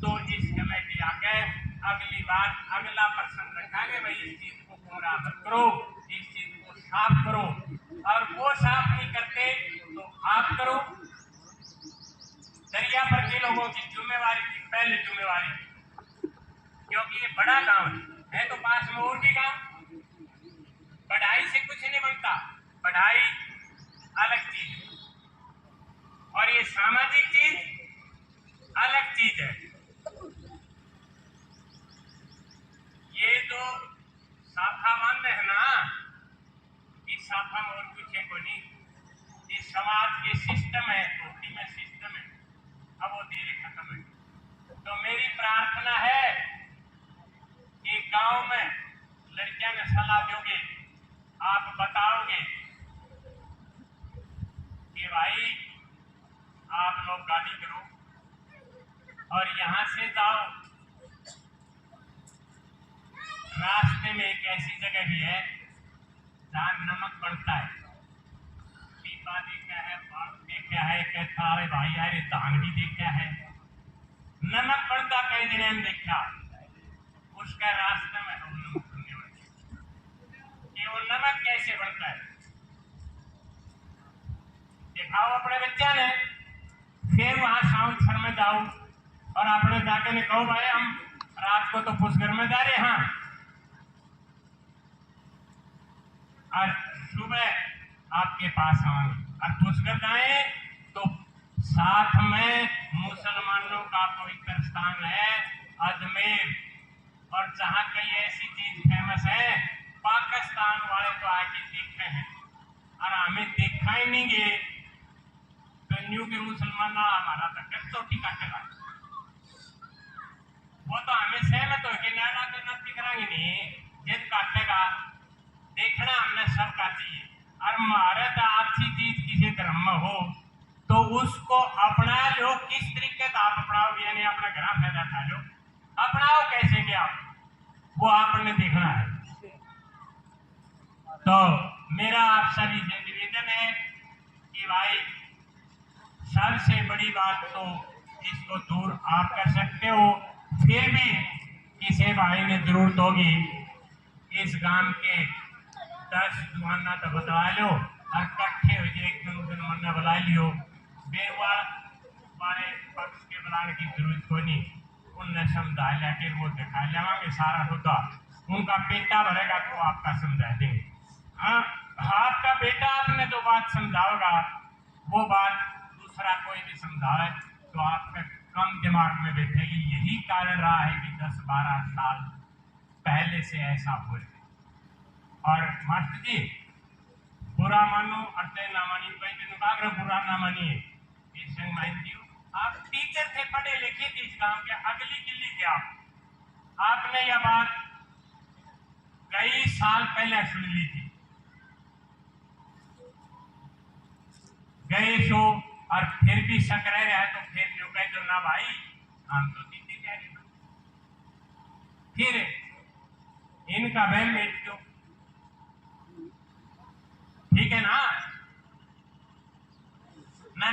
तो इस कमेटी आके अगली बार अगला प्रश्न रखेंगे भाई इस चीज को पूरा मत करो, इस चीज को साफ करो, और वो साफ नहीं करते तो आप करो। दरिया पर के लोगों की जिम्मेवारी थी, पहले जिम्मेवारी, क्योंकि ये बड़ा गांव है तो पास में और भी गांव। पढ़ाई से कुछ नहीं बनता, पढ़ाई अलग चीज है और ये सामाजिक चीज अलग चीज है। ये जो साफा बंद है ना, इस साफा में और कुछ है को नहीं, इस समाज के सिस्टम है, टोटी में सिस्टम है, अब वो धीरे खत्म है। तो मेरी प्रार्थना है कि गांव में लड़कियां ने सलाह दोगे, आप बताओगे कि भाई आप लोग गाड़ी करो और यहां से जाओ, रास्ते में एक ऐसी जगह भी है जहां नमक बढ़ता है, पीपा देखा है, बालू देखा है, कहता है भाई यार धान भी देखा है, नमक बढ़ता कई दिन हम देखा, उसका रास्ते में हम लोग सुनने वाले कि वो नमक कैसे बढ़ता है दिखाओ अपने बच्चा ने। फिर वहां साउंड सर में जाओ और अपने जाके ने कहो भाई हम रात को तो पुष्कर में जा रहे हैं, और सुबह आपके पास आएंगे, और पुष्कर जाए तो साथ में मुसलमानों का पवित्र स्थान है अजमेर, और जहां कई ऐसी चीज फेमस है पाकिस्तान वाले तो आके देखे हैं और हमें देखा ही नहीं गए तो न्यू के मुसलमान हमारा तक तो टीका चला, वो तो हमें सहमत हो कि नाना तो नती कराएंगे नहीं, जिद काटेगा देखना हमने सबका चाहिए। और महारत अच्छी चीज किसी धर्म में हो तो उसको अपना लो। किस तरीके से आप अपनाओगे, यानी अपना घर फायदा खा लो, अपनाओ कैसे क्या वो आपने देखना है। तो मेरा आप सभी से निवेदन है कि भाई सबसे बड़ी बात तो इसको दूर आप कर सकते हो, फिर भी किसी भाई ने जरूरत होगी इस गांव के 10 जुआना तो बतवा लो और इकट्ठे हो जाए एक दिन मरना बुला लियो। बेरवाल वाले पक्ष के बुलाने की जरूरत कोई नहीं, उनने समझा लिया कि वो दिखा लेवांगे सारा होता, उनका बेटा भरेगा तो आपका समझा देंगे। हाँ, आपका बेटा आपने जो बात समझाओगा वो बात दूसरा कोई भी समझाए तो आपके कम दिमाग में बैठेगी। यही कारण रहा है कि 10-12 साल पहले से ऐसा हो रहा है। और मास्टर जी बुरा मानो अर्थय ना मानिए, कोई दिन बागर बुरा ना मानिए। आप टीचर थे, पढ़े लिखे थे इस गांव के, अगली गिल्ली के आपने यह बात कई साल पहले सुन ली थी, गए सो और फिर भी शक रह रहा है तो फिर जो कहे तो ना भाई हम तो दीदी तैयारी में, फिर इनका बैल मेट दो, ठीक है ना। ना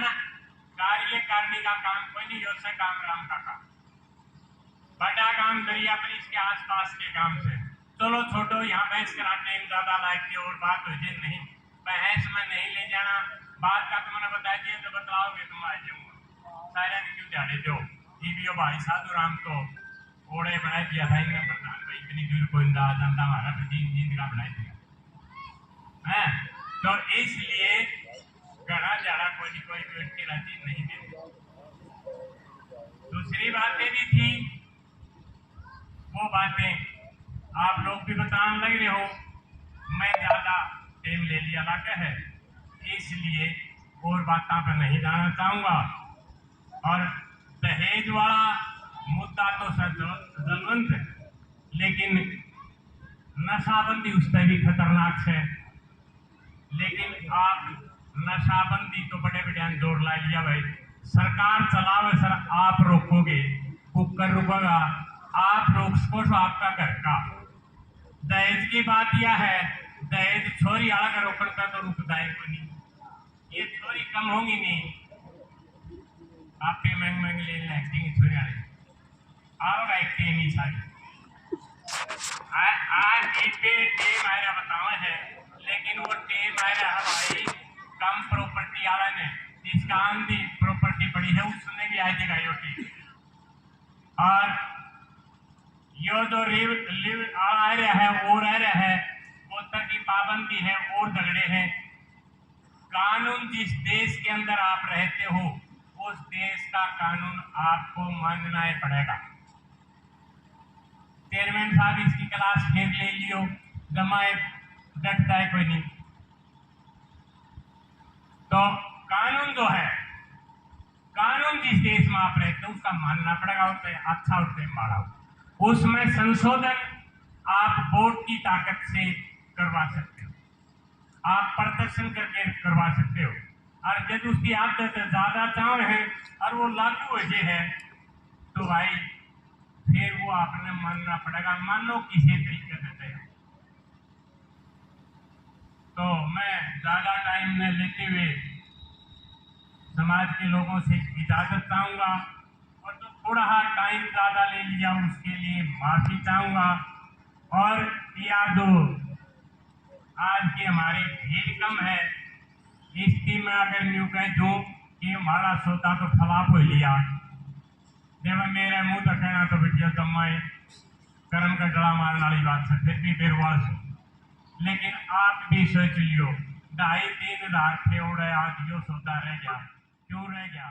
कार्य करने का काम कोई नहीं, योजना काम राम का काम, बड़ा काम दरिया पर इसके आसपास के काम से। चलो छोटो, यहाँ बहस करा टाइम ज्यादा लायक की और बात हो जाए, नहीं बहस में नहीं ले जाना। बात का तुमने बता दिया तो बताओगे तुम आ जाऊंगा, सारे क्यों ध्यान दो। टीवीओ भाई साधु राम तो ओढ़े बना दिया था इनने प्रधान भाई, इतनी दूर कोई अंदाज अंदा हमारा प्रतिनिधि का बना दिया है। तो इसलिए घरा जाड़ा कोई कोई व्यक्ति राजी नहीं दे। दूसरी बातें भी थी, वो बातें आप लोग भी बताने लग रहे हो, मैं ज्यादा टाइम ले लिया लगा है इसलिए और बातों पर नहीं जाना चाहूंगा। और दहेज वाला मुद्दा तो जलवंत है, लेकिन नशाबंदी उस पर भी खतरनाक है। लेकिन आप नशाबंदी तो बड़े बड़े जोर ला लिया भाई, सरकार चलावे सर, आप रोकोगे कुकर रुकेगा, आप रोक सको तो आपका घर का। दहेज की बात यह है, दहेज छोरी आला का रोकता तो रुकता है कोई नहीं, ये छोरी कम होगी नहीं, आप पे महंग महंग ले लेंगे छोरी आले आओगा एक नहीं सारी आज टेम आया बतावे है, लेकिन वो टेम आया है भाई कम प्रॉपर्टी वाला ने, जिसका आंधी प्रॉपर्टी पड़ी है उसने भी आई जगह योटी। और यो जो लिव आ रहा है वो रह रहा है, वोटर की पाबंदी है और झगड़े हैं। कानून जिस देश के अंदर आप रहते हो उस देश का कानून आपको मानना ही पड़ेगा। चेयरमैन साहब इसकी क्लास फिर ले लियो, जमाए डटता है कोई नहीं। तो कानून जो है, कानून जिस देश में आप रहते हो उसका मानना पड़ेगा, उससे अच्छा उससे माड़ा हो। उसमें संशोधन आप वोट की ताकत से करवा सकते हो, आप प्रदर्शन करके करवा सकते हो। और जब उसकी आदत ज्यादा चाव है और वो लागू हो जाए है तो भाई फिर वो आपने मानना पड़ेगा, मानो किसी तरीके से। तो मैं ज्यादा टाइम न लेते हुए समाज के लोगों से इजाजत चाहूंगा, और जो थोड़ा टाइम ज्यादा ले लिया उसके लिए माफी चाहूंगा। और याद हो आज की हमारी भीड़ कम है, इसकी मैं अगर न्यू कह दूं कि हमारा सोता तो फलाप हो लिया, जब मेरे मुंह तक कहना तो बिटिया तमाए कर्म का गला मारने वाली बात है, फिर भी बेरवाल से। लेकिन आप भी सोच लियो 2.5-3 हज़ार थे, आज यो सौदा रह गया, क्यों रह गया?